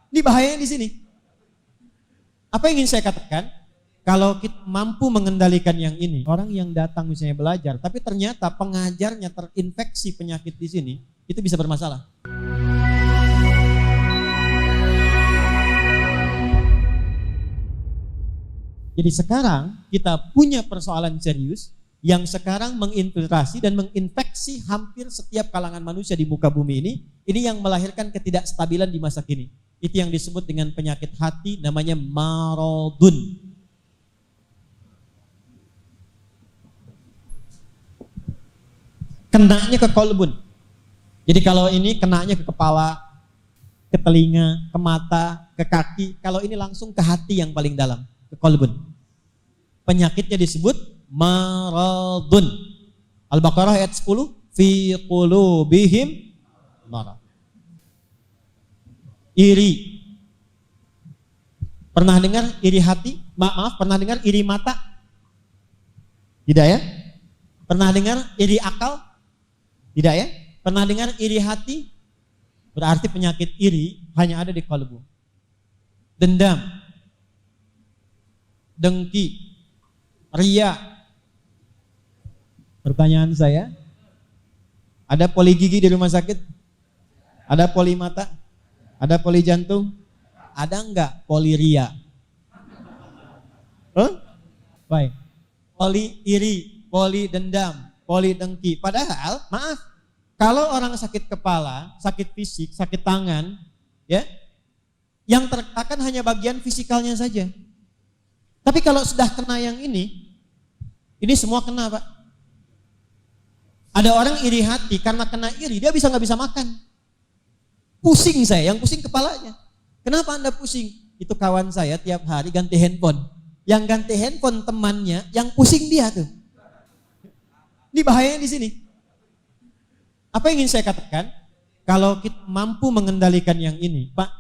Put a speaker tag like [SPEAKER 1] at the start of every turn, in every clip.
[SPEAKER 1] Ini bahayanya di sini. Apa yang ingin saya katakan? Kalau kita mampu mengendalikan yang ini, orang yang datang misalnya belajar, tapi ternyata pengajarnya terinfeksi penyakit di sini, itu bisa bermasalah. Jadi sekarang kita punya persoalan serius yang sekarang menginfiltrasi dan menginfeksi hampir setiap kalangan manusia di muka bumi ini. Ini yang melahirkan ketidakstabilan di masa kini. Itu yang disebut dengan penyakit hati, namanya maradun. Kenanya ke kolbun. Jadi kalau ini kenanya ke kepala, ke telinga, ke mata, ke kaki. Kalau ini langsung ke hati yang paling dalam, ke kolbun. Penyakitnya disebut maradun. Al-Baqarah ayat 10, fi qulubihim marad. Iri. Pernah dengar iri hati? Maaf, pernah dengar iri mata? Tidak ya? Pernah dengar iri akal? Tidak ya? Pernah dengar iri hati? Berarti penyakit iri hanya ada di kalbu. Dendam, dengki, ria. Pertanyaan saya, ada poli gigi di rumah sakit? Ada poli mata? Ada poli jantung? Ada enggak poli ria? Baik. Poli iri, poli dendam, poli dengki. Padahal, maaf, kalau orang sakit kepala, sakit fisik, sakit tangan, ya, yang tertekan hanya bagian fisikalnya saja. Tapi kalau sudah kena yang ini semua kena, Pak. Ada orang iri hati, karena kena iri, dia nggak bisa makan. Pusing saya, yang pusing kepalanya. Kenapa Anda pusing? Itu kawan saya tiap hari ganti handphone. Yang ganti handphone temannya, yang pusing dia tuh. Ini bahayanya di sini. Apa yang ingin saya katakan? Kalau kita mampu mengendalikan yang ini, Pak,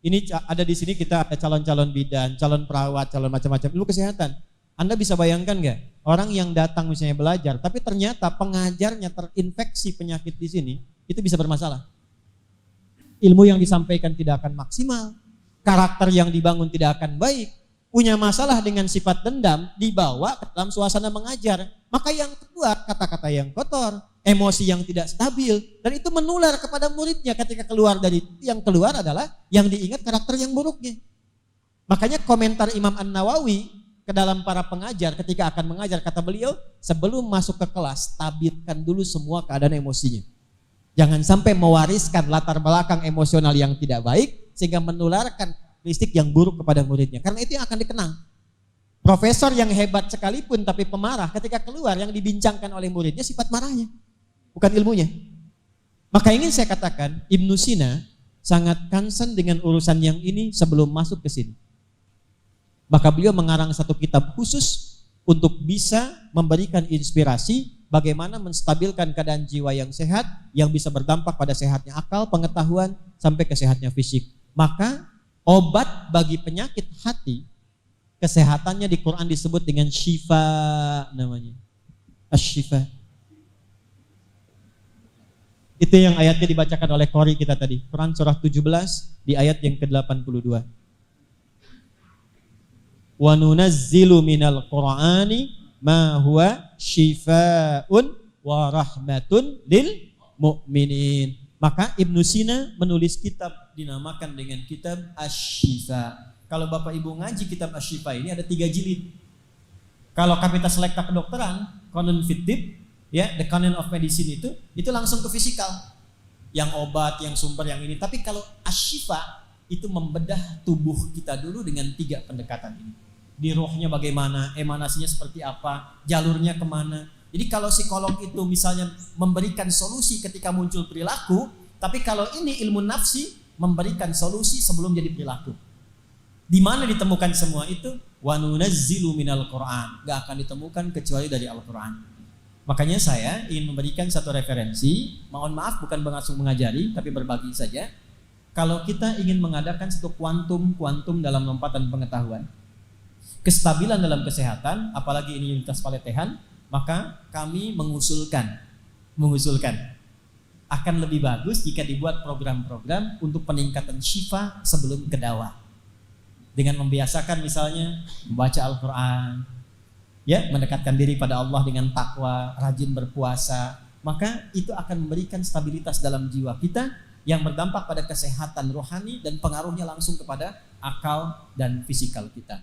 [SPEAKER 1] ini ada di sini kita ada calon-calon bidan, calon perawat, calon macam-macam ilmu kesehatan. Anda bisa bayangkan nggak? Orang yang datang misalnya belajar, tapi ternyata pengajarnya terinfeksi penyakit di sini, itu bisa bermasalah. Ilmu yang disampaikan tidak akan maksimal, karakter yang dibangun tidak akan baik, punya masalah dengan sifat dendam, dibawa ke dalam suasana mengajar. Maka yang keluar kata-kata yang kotor, emosi yang tidak stabil, dan itu menular kepada muridnya ketika keluar dari itu. Yang keluar adalah yang diingat karakter yang buruknya. Makanya komentar Imam An-Nawawi ke dalam para pengajar ketika akan mengajar, kata beliau, sebelum masuk ke kelas, stabilkan dulu semua keadaan emosinya. Jangan sampai mewariskan latar belakang emosional yang tidak baik sehingga menularkan karakteristik yang buruk kepada muridnya. Karena itu yang akan dikenang. Profesor yang hebat sekalipun tapi pemarah, ketika keluar yang dibincangkan oleh muridnya sifat marahnya, bukan ilmunya. Maka ingin saya katakan, Ibnu Sina sangat concern dengan urusan yang ini sebelum masuk ke sini. Maka beliau mengarang satu kitab khusus untuk bisa memberikan inspirasi bagaimana menstabilkan keadaan jiwa yang sehat, yang bisa berdampak pada sehatnya akal, pengetahuan, sampai kesehatnya fisik. Maka obat bagi penyakit hati, kesehatannya di Quran disebut dengan syifa namanya. Asy-syifa. Itu yang ayatnya dibacakan oleh Qori kita tadi. Quran surah 17 di ayat yang ke-82. Wa nunazzilu minal Qur'ani ma huwa syifaun wa rahmatun lil mu'minin. Maka Ibnu Sina menulis kitab dinamakan dengan kitab Asy-Syifa. Kalau Bapak Ibu ngaji kitab Asy-Syifa ini ada 3 jilid. Kalau Kapita Selekta kedokteran, Canon Fitib, ya, The Canon of Medicine itu langsung ke fisikal. Yang obat, yang sumber, yang ini. Tapi kalau Asy-Syifa itu membedah tubuh kita dulu dengan 3 pendekatan ini. Di rohnya bagaimana, emanasinya seperti apa, jalurnya kemana. Jadi kalau psikolog itu misalnya memberikan solusi ketika muncul perilaku, tapi kalau ini ilmu nafsi memberikan solusi sebelum jadi perilaku. Di mana ditemukan semua itu? Wa nunazzilu minal Qur'an. Gak akan ditemukan kecuali dari Al-Quran. Makanya saya ingin memberikan satu referensi, mohon maaf bukan bermaksud mengajari, tapi berbagi saja. Kalau kita ingin mengadakan satu kuantum dalam lompatan pengetahuan, kestabilan dalam kesehatan, apalagi ini lintas paletehan, maka kami mengusulkan akan lebih bagus jika dibuat program-program untuk peningkatan syifa sebelum ke dakwah. Dengan membiasakan misalnya membaca Al-Quran, ya, mendekatkan diri pada Allah dengan takwa, rajin berpuasa, maka itu akan memberikan stabilitas dalam jiwa kita yang berdampak pada kesehatan rohani dan pengaruhnya langsung kepada akal dan fisikal kita.